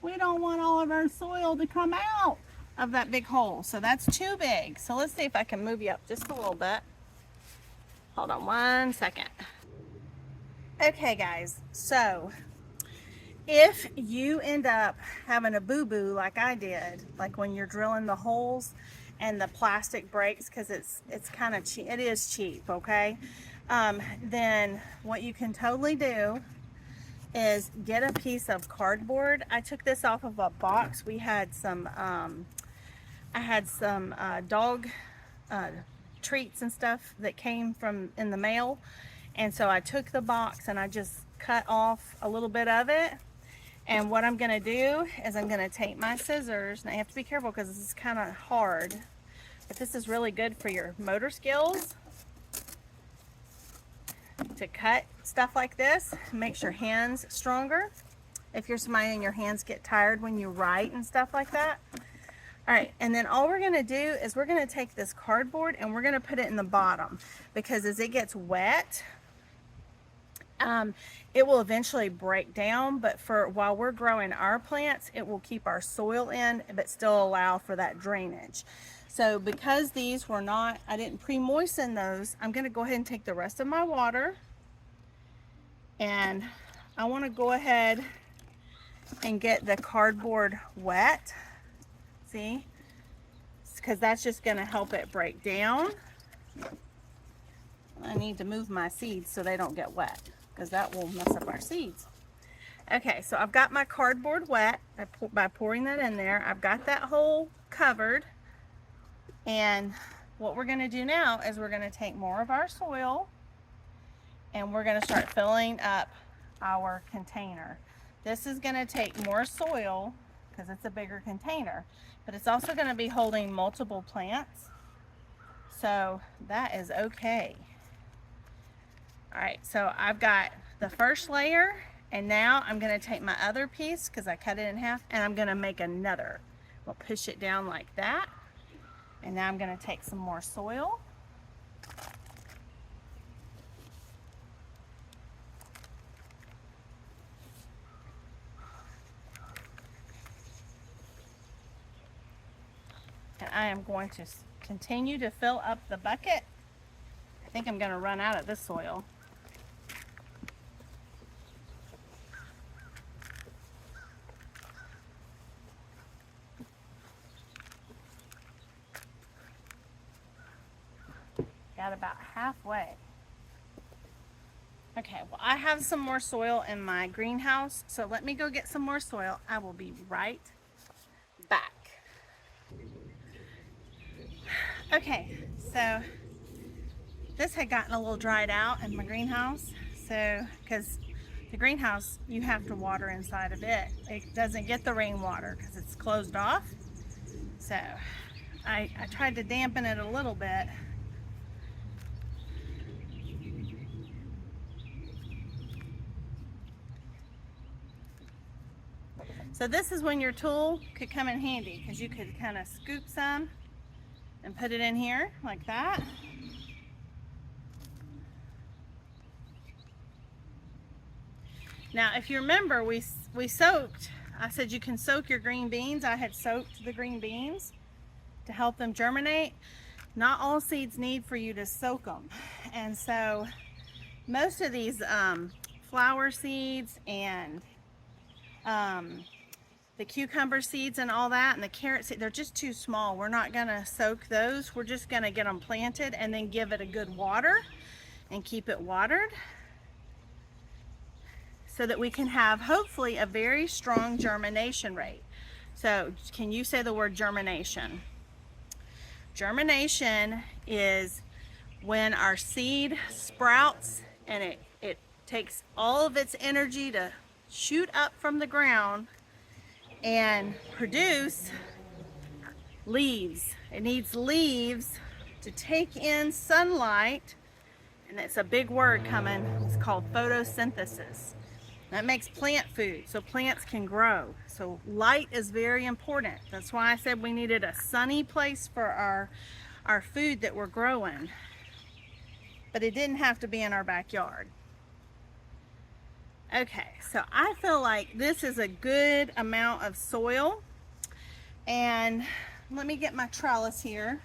We don't want all of our soil to come out of that big hole. So that's too big. So let's see if I can move you up just a little bit. Hold on 1 second. Okay guys, so if you end up having a boo-boo like I did, like when you're drilling the holes and the plastic breaks, because it's kind of cheap, it is cheap, okay, then what you can totally do is get a piece of cardboard. I took this off of a box. We had some I had some dog treats and stuff that came from in the mail, and so I took the box and I just cut off a little bit of it. And what I'm gonna do is I'm gonna take my scissors. Now you have to be careful because this is kind of hard, but this is really good for your motor skills to cut stuff like this. Makes your hands stronger. If you're somebody and your hands get tired when you write and stuff like that. All right, and then all we're gonna do is we're gonna take this cardboard and we're gonna put it in the bottom, because as it gets wet, it will eventually break down, but for while we're growing our plants, it will keep our soil in, but still allow for that drainage. So because these were not, I didn't pre-moisten those, I'm gonna go ahead and take the rest of my water, and I wanna go ahead and get the cardboard wet. See, because that's just going to help it break down. I need to move my seeds so they don't get wet, because that will mess up our seeds. Okay, so I've got my cardboard wet by pouring that in there. I've got that hole covered, and what we're going to do now is we're going to take more of our soil and we're going to start filling up our container. This is going to take more soil because it's a bigger container, but it's also going to be holding multiple plants, so that is okay. All right, so I've got the first layer, and now I'm going to take my other piece because I cut it in half, and I'm going to make another. We'll push it down like that, and now I'm going to take some more soil. And I am going to continue to fill up the bucket. I think I'm going to run out of this soil. Got about halfway. Okay, well, I have some more soil in my greenhouse, so let me go get some more soil. I will be right back. Okay, so this had gotten a little dried out in my greenhouse. So, because the greenhouse, you have to water inside of it. It doesn't get the rainwater because it's closed off. So, I tried to dampen it a little bit. So this is when your tool could come in handy, because you could kind of scoop some and put it in here like that. Now, if you remember, we soaked, I said you can soak your green beans. I had soaked the green beans to help them germinate. Not all seeds need for you to soak them. And so most of these flower seeds and the cucumber seeds and all that, and the carrot seeds, they're just too small. We're not gonna soak those. We're just gonna get them planted and then give it a good water and keep it watered so that we can have hopefully a very strong germination rate. So can you say the word germination? Germination is when our seed sprouts and it takes all of its energy to shoot up from the ground and produce leaves. It needs leaves to take in sunlight, and it's a big word coming. It's called photosynthesis. That makes plant food so plants can grow. So light is very important. That's why I said we needed a sunny place for our food that we're growing. But it didn't have to be in our backyard. Okay, so I feel like this is a good amount of soil. And let me get my trellis here,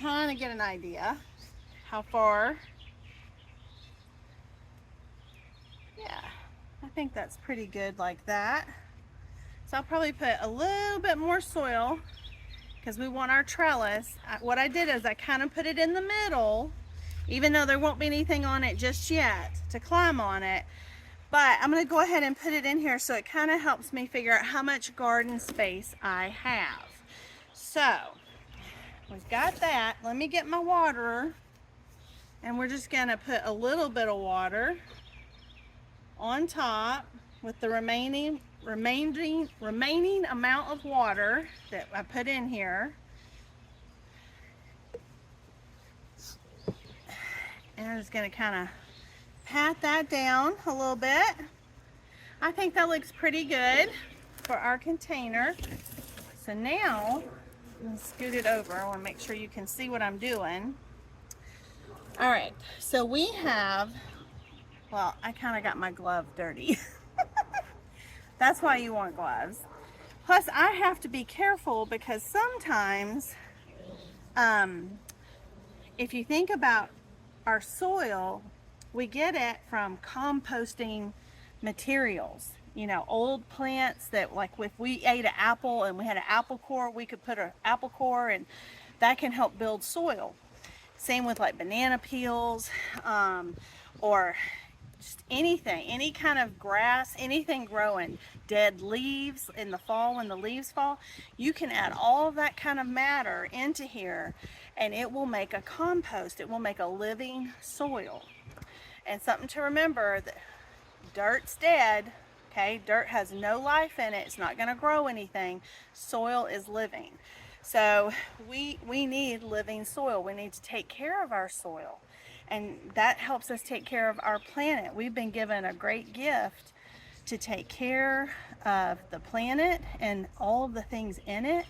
kind of get an idea how far. Yeah, I think that's pretty good like that. So I'll probably put a little bit more soil because we want our trellis. What I did is I kind of put it in the middle, even though there won't be anything on it just yet to climb on it. But I'm going to go ahead and put it in here so it kind of helps me figure out how much garden space I have. So we've got that. Let me get my waterer, and we're just going to put a little bit of water on top with the remaining amount of water that I put in here. And I'm just going to kind of pat that down a little bit. I think that looks pretty good for our container. So now I'm going to scoot it over. I want to make sure you can see what I'm doing. All right, so we have, well, I kind of got my glove dirty. That's why you want gloves. Plus, I have to be careful because sometimes, if you think about our soil, we get it from composting materials. You know, old plants that, like if we ate an apple and we had an apple core, we could put an apple core and that can help build soil. Same with like banana peels, or just anything, any kind of grass, anything growing, dead leaves in the fall when the leaves fall. You can add all of that kind of matter into here and it will make a compost. It will make a living soil. And something to remember, that dirt's dead, okay? Dirt has no life in it. It's not going to grow anything. Soil is living. So we need living soil. We need to take care of our soil. And that helps us take care of our planet. We've been given a great gift to take care of the planet and all of the things in it,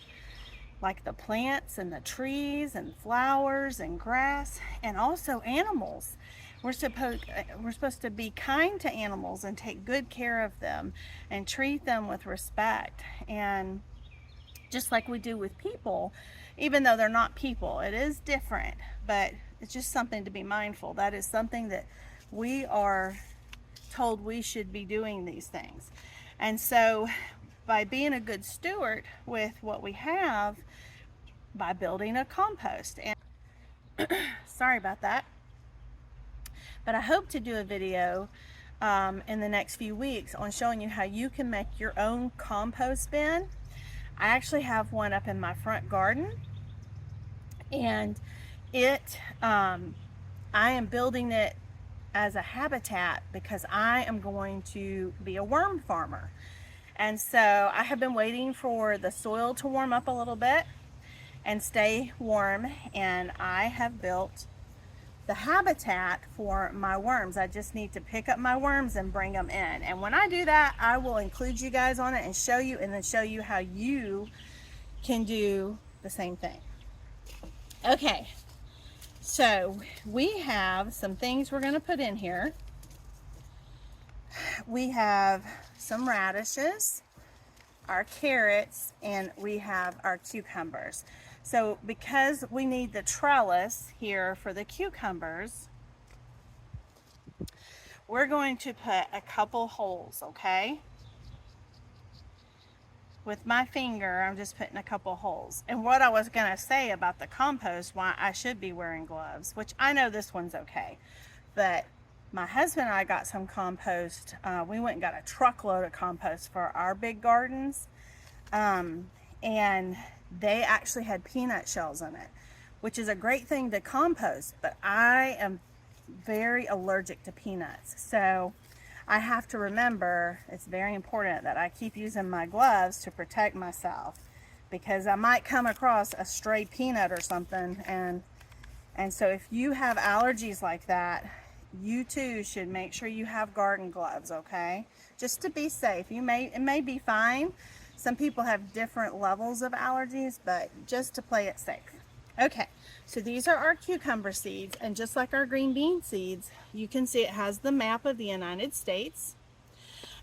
like the plants and the trees and flowers and grass, and also animals. We're supposed to be kind to animals and take good care of them and treat them with respect. And just like we do with people, even though they're not people, it is different, but it's just something to be mindful. That is something that we are told we should be doing these things. And so by being a good steward with what we have, by building a compost, and sorry about that, but I hope to do a video in the next few weeks on showing you how you can make your own compost bin. I actually have one up in my front garden, and I am building it as a habitat because I am going to be a worm farmer. And so I have been waiting for the soil to warm up a little bit and stay warm, and I have built the habitat for my worms. I just need to pick up my worms and bring them in. And when I do that, I will include you guys on it and show you, and then show you how you can do the same thing. Okay, so we have some things we're going to put in here. We have some radishes, our carrots, and we have our cucumbers. So because we need the trellis here for the cucumbers, we're going to put a couple holes, okay? With my finger, I'm just putting a couple holes. And what I was going to say about the compost, why I should be wearing gloves, which I know this one's okay, but my husband and I got some compost. We went and got a truckload of compost for our big gardens, and they actually had peanut shells in it, which is a great thing to compost, but I am very allergic to peanuts. So I have to remember, it's very important that I keep using my gloves to protect myself, because I might come across a stray peanut or something. And so if you have allergies like that, you too should make sure you have garden gloves, okay? Just to be safe. It may be fine. Some people have different levels of allergies, but just to play it safe. Okay, so these are our cucumber seeds, and just like our green bean seeds, you can see it has the map of the United States.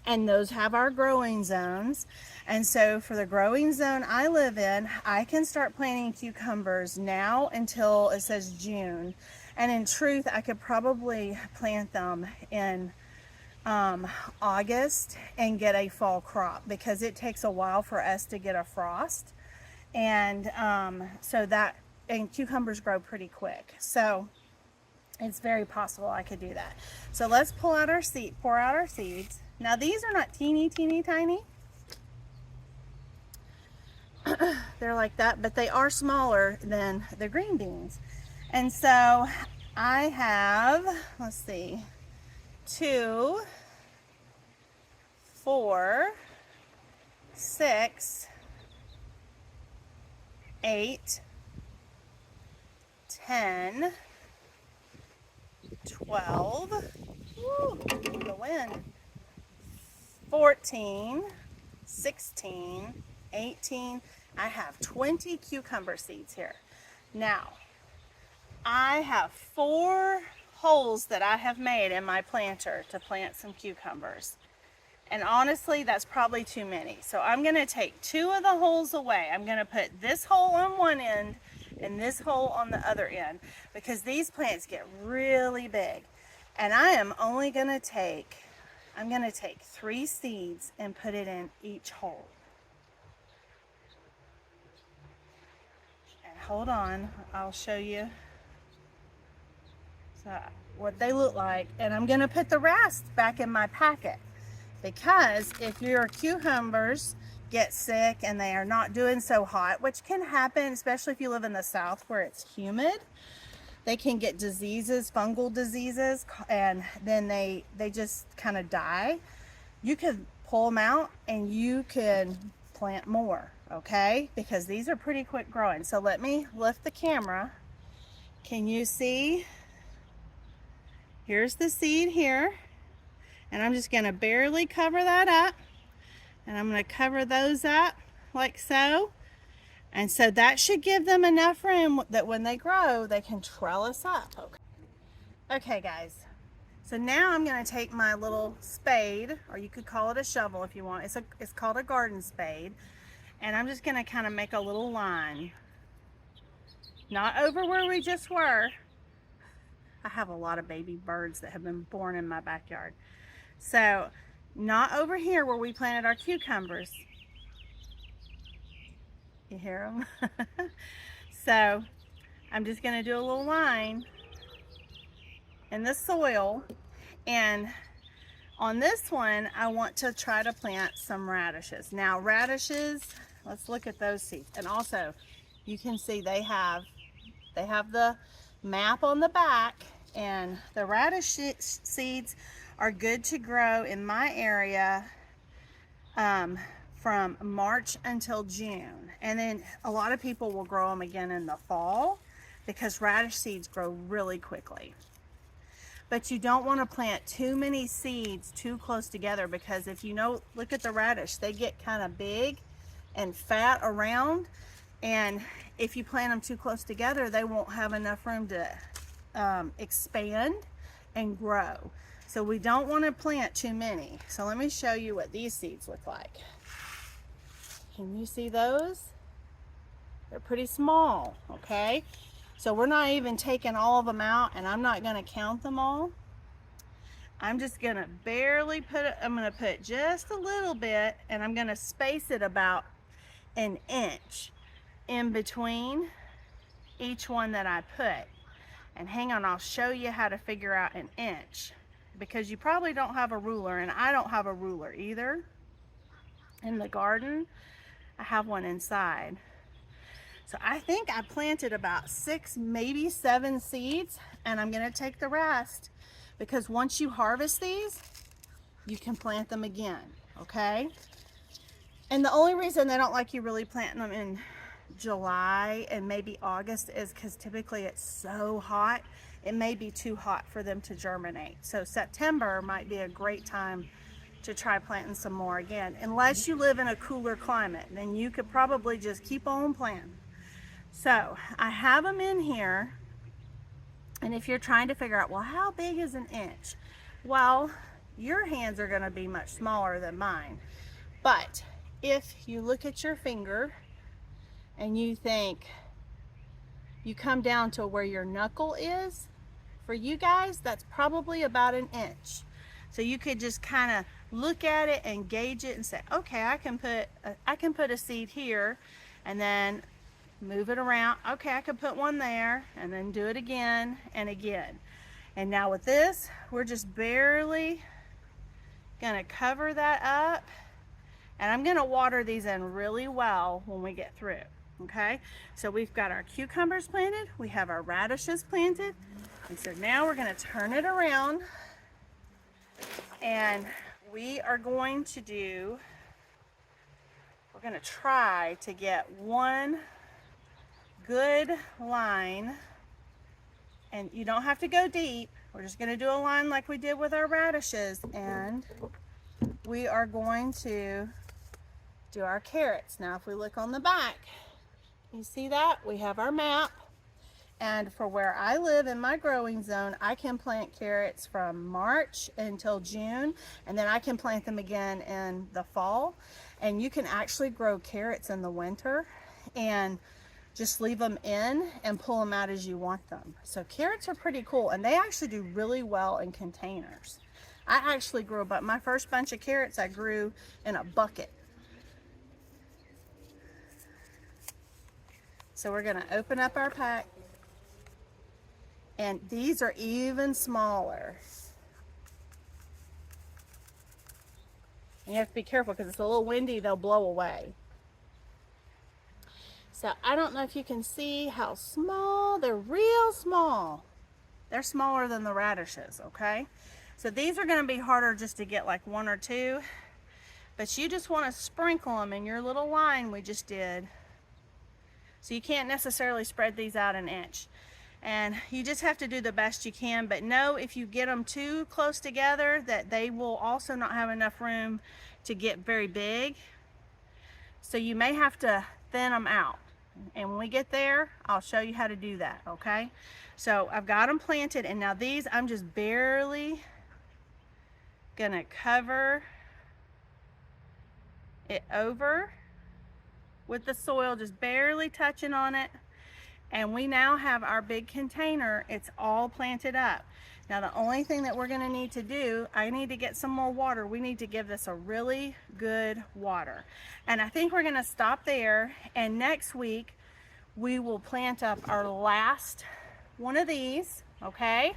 and those have our growing zones. And so for the growing zone I live in, I can start planting cucumbers now until it says June. And in truth, I could probably plant them in August and get a fall crop, because it takes a while for us to get a frost. And and cucumbers grow pretty quick. So it's very possible I could do that. So let's pour out our seeds. Now these are not teeny tiny. They're like that, but they are smaller than the green beans. And so I have, let's see, 2, 4, 6, 8, 10, 12, woo, the wind, 14, 16, 18, I have 20 cucumber seeds here. Now, I have 4 holes that I have made in my planter to plant some cucumbers. And honestly, that's probably too many. So I'm going to take 2 of the holes away. I'm going to put this hole on one end and this hole on the other end, because these plants get really big. And I am only going to take, I'm going to take 3 seeds and put it in each hole. And hold on, I'll show you what they look like. And I'm going to put the rest back in my packet, because if your cucumbers get sick and they are not doing so hot, which can happen, especially if you live in the South where it's humid, they can get diseases, fungal diseases, and then they just kind of die. You can pull them out and you can plant more, okay? Because these are pretty quick growing. So let me lift the camera. Can you see? Here's the seed here. And I'm just going to barely cover that up. And I'm going to cover those up like so. And so that should give them enough room that when they grow, they can trellis up. Okay, guys. So now I'm going to take my little spade, or you could call it a shovel if you want. It's called a garden spade. And I'm just going to kind of make a little line. Not over where we just were. I have a lot of baby birds that have been born in my backyard. So not over here where we planted our cucumbers. You hear them? So I'm just going to do a little line in the soil. And on this one, I want to try to plant some radishes. Now radishes, let's look at those seeds. And also you can see they have the map on the back, and the radish seeds are good to grow in my area from March until June. And then a lot of people will grow them again in the fall, because radish seeds grow really quickly. But you don't want to plant too many seeds too close together, because if you know, look at the radish, they get kind of big and fat around, and if you plant them too close together, they won't have enough room to expand and grow. So we don't want to plant too many. So let me show you what these seeds look like. Can you see those? They're pretty small, okay? So we're not even taking all of them out, and I'm not going to count them all. I'm just going to barely put it, I'm going to put just a little bit, and I'm going to space it about an inch in between each one that I put. And hang on, I'll show you how to figure out an inch, because you probably don't have a ruler, and I don't have a ruler either in the garden. I have one inside. So I think I planted about 6, maybe 7 seeds, and I'm going to take the rest, because once you harvest these, you can plant them again, okay? And the only reason they don't like you really planting them in July and maybe August is because typically it's so hot, it may be too hot for them to germinate. So September might be a great time to try planting some more again. Unless you live in a cooler climate, then you could probably just keep on planting. So I have them in here, and if you're trying to figure out, well, how big is an inch? Well, your hands are gonna be much smaller than mine. But if you look at your finger and you think, you come down to where your knuckle is, for you guys, that's probably about an inch. So you could just kind of look at it and gauge it and say, okay, I can put a seed here, and then move it around. Okay, I could put one there, and then do it again and again. And now with this, we're just barely gonna cover that up, and I'm gonna water these in really well when we get through. Okay, so we've got our cucumbers planted, we have our radishes planted, and so now we're gonna turn it around, and we are going to do, we're gonna try to get one good line, and you don't have to go deep. We're just gonna do a line like we did with our radishes, and we are going to do our carrots. Now if we look on the back, you see that? We have our map, and for where I live in my growing zone, I can plant carrots from March until June, and then I can plant them again in the fall. And you can actually grow carrots in the winter and just leave them in and pull them out as you want them. So carrots are pretty cool, and they actually do really well in containers. I actually grew my first bunch of carrots I grew in a bucket. So we're gonna open up our pack, and these are even smaller. And you have to be careful because it's a little windy, they'll blow away. So I don't know if you can see how small, they're real small. They're smaller than the radishes, okay? So these are gonna be harder just to get like one or two, but you just wanna sprinkle them in your little line we just did. So you can't necessarily spread these out an inch. And you just have to do the best you can, but know if you get them too close together that they will also not have enough room to get very big. So you may have to thin them out. And when we get there, I'll show you how to do that, okay? So I've got them planted, and now these I'm just barely gonna cover it over with the soil, just barely touching on it. And we now have our big container, it's all planted up. Now the only thing that we're gonna need to do, I need to get some more water. We need to give this a really good water. And I think we're gonna stop there, and next week we will plant up our last one of these, okay?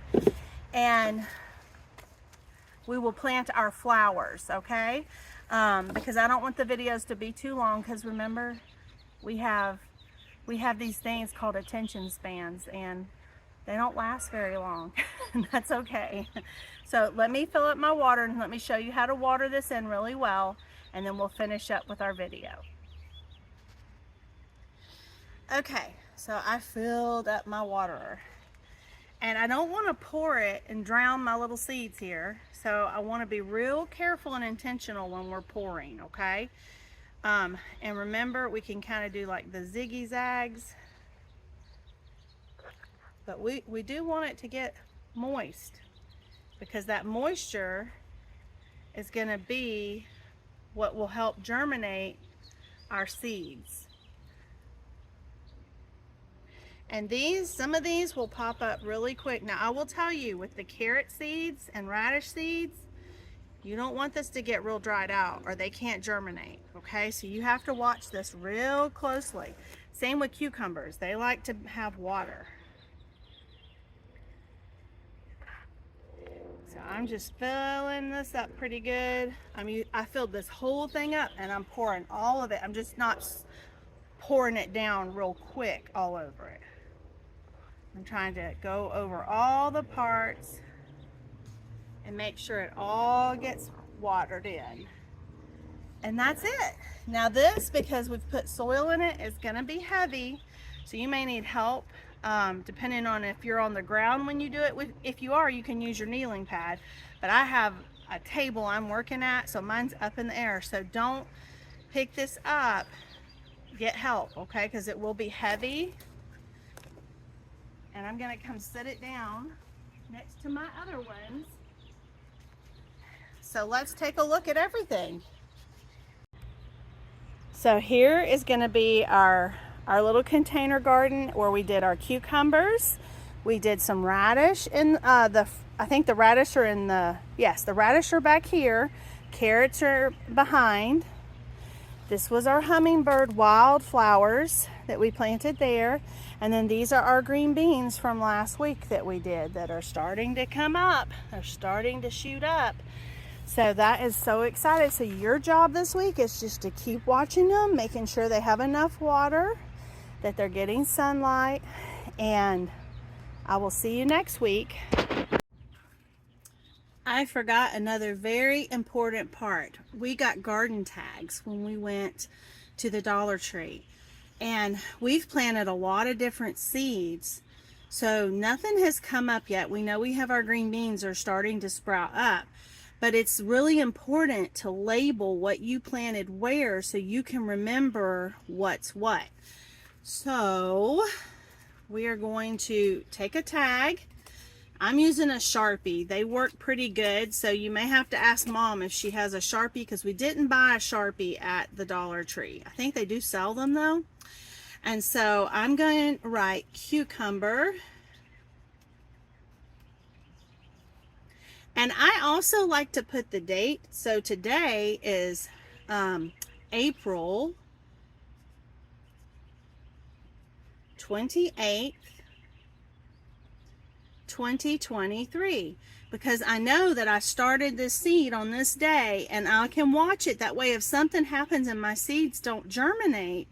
And we will plant our flowers, okay? Because I don't want the videos to be too long, because remember, we have these things called attention spans, and they don't last very long. And that's okay. So let me fill up my water, and let me show you how to water this in really well, and then we'll finish up with our video. Okay, so I filled up my waterer, and I don't want to pour it and drown my little seeds here. So I want to be real careful and intentional when we're pouring, okay? And remember, we can kind of do like the ziggy zags, but we do want it to get moist, because that moisture is going to be what will help germinate our seeds. And some of these will pop up really quick. Now I will tell you, with the carrot seeds and radish seeds, you don't want this to get real dried out or they can't germinate, okay? So you have to watch this real closely. Same with cucumbers, they like to have water. So I'm just filling this up pretty good. I filled this whole thing up, and I'm pouring all of it. I'm just not pouring it down real quick all over it. I'm trying to go over all the parts and make sure it all gets watered in. And that's it. Now this, because we've put soil in it, is gonna be heavy. So you may need help, depending on if you're on the ground when you do it. If you are, you can use your kneeling pad. But I have a table I'm working at, so mine's up in the air. So don't pick this up, get help, okay? Because it will be heavy. And I'm gonna come sit it down next to my other ones. So let's take a look at everything. So here is going to be our little container garden where we did our cucumbers. We did some radish in I think the radish are in the, yes, the radish are back here. Carrots are behind. This was our hummingbird wildflowers that we planted there. And then these are our green beans from last week that we did that are starting to come up. They're starting to shoot up. So that is so excited. So your job this week is just to keep watching them, making sure they have enough water, that they're getting sunlight, and I will see you next week. I forgot another very important part. We got garden tags when we went to the Dollar Tree, and we've planted a lot of different seeds. So nothing has come up yet. We know we have our green beans are starting to sprout up, but it's really important to label what you planted where so you can remember what's what. So we are going to take a tag. I'm using a Sharpie. They work pretty good, so you may have to ask Mom if she has a Sharpie, because we didn't buy a Sharpie at the Dollar Tree. I think they do sell them though. And so I'm going to write cucumber. And I also like to put the date. So today is April 28th, 2023, because I know that I started this seed on this day, and I can watch it that way. If something happens and my seeds don't germinate,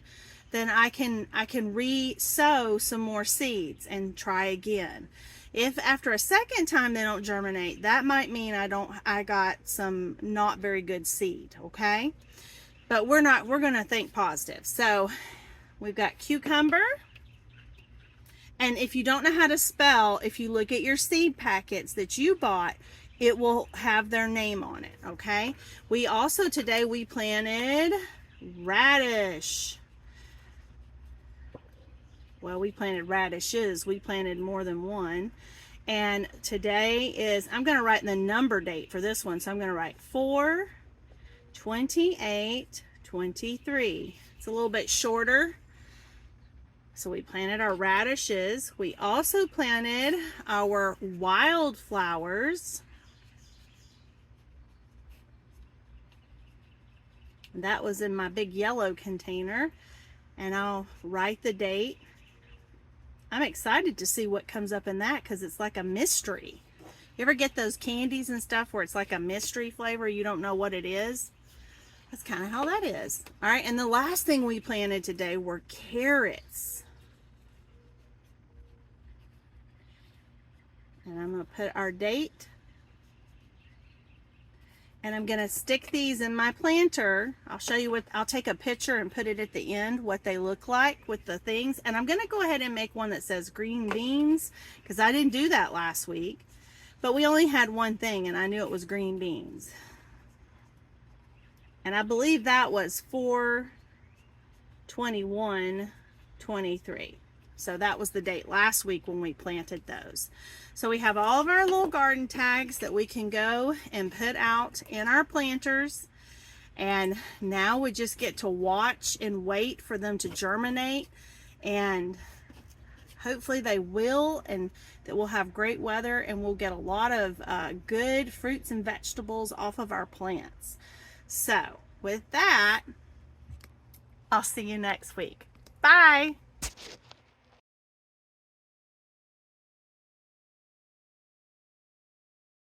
then I can re-sow some more seeds and try again. If after a second time they don't germinate, that might mean I got some not very good seed, okay? But we're going to think positive. So we've got cucumber. And if you don't know how to spell, if you look at your seed packets that you bought, it will have their name on it, okay? We also, today we planted radish. Well, we planted radishes. We planted more than one. And today is, I'm going to write the number date for this one. So I'm going to write 4/28/23. It's a little bit shorter. So we planted our radishes. We also planted our wildflowers. That was in my big yellow container. And I'll write the date. I'm excited to see what comes up in that, because it's like a mystery. You ever get those candies and stuff where it's like a mystery flavor, you don't know what it is? That's kind of how that is. All right, and the last thing we planted today were carrots. And I'm going to put our date. And I'm going to stick these in my planter. I'll show you what, I'll take a picture and put it at the end, what they look like with the things. And I'm going to go ahead and make one that says green beans, because I didn't do that last week. But we only had one thing, and I knew it was green beans. And I believe that was 4/21/23. So that was the date last week when we planted those. So we have all of our little garden tags that we can go and put out in our planters. And now we just get to watch and wait for them to germinate. And hopefully they will, and that we'll have great weather, and we'll get a lot of good fruits and vegetables off of our plants. So with that, I'll see you next week. Bye.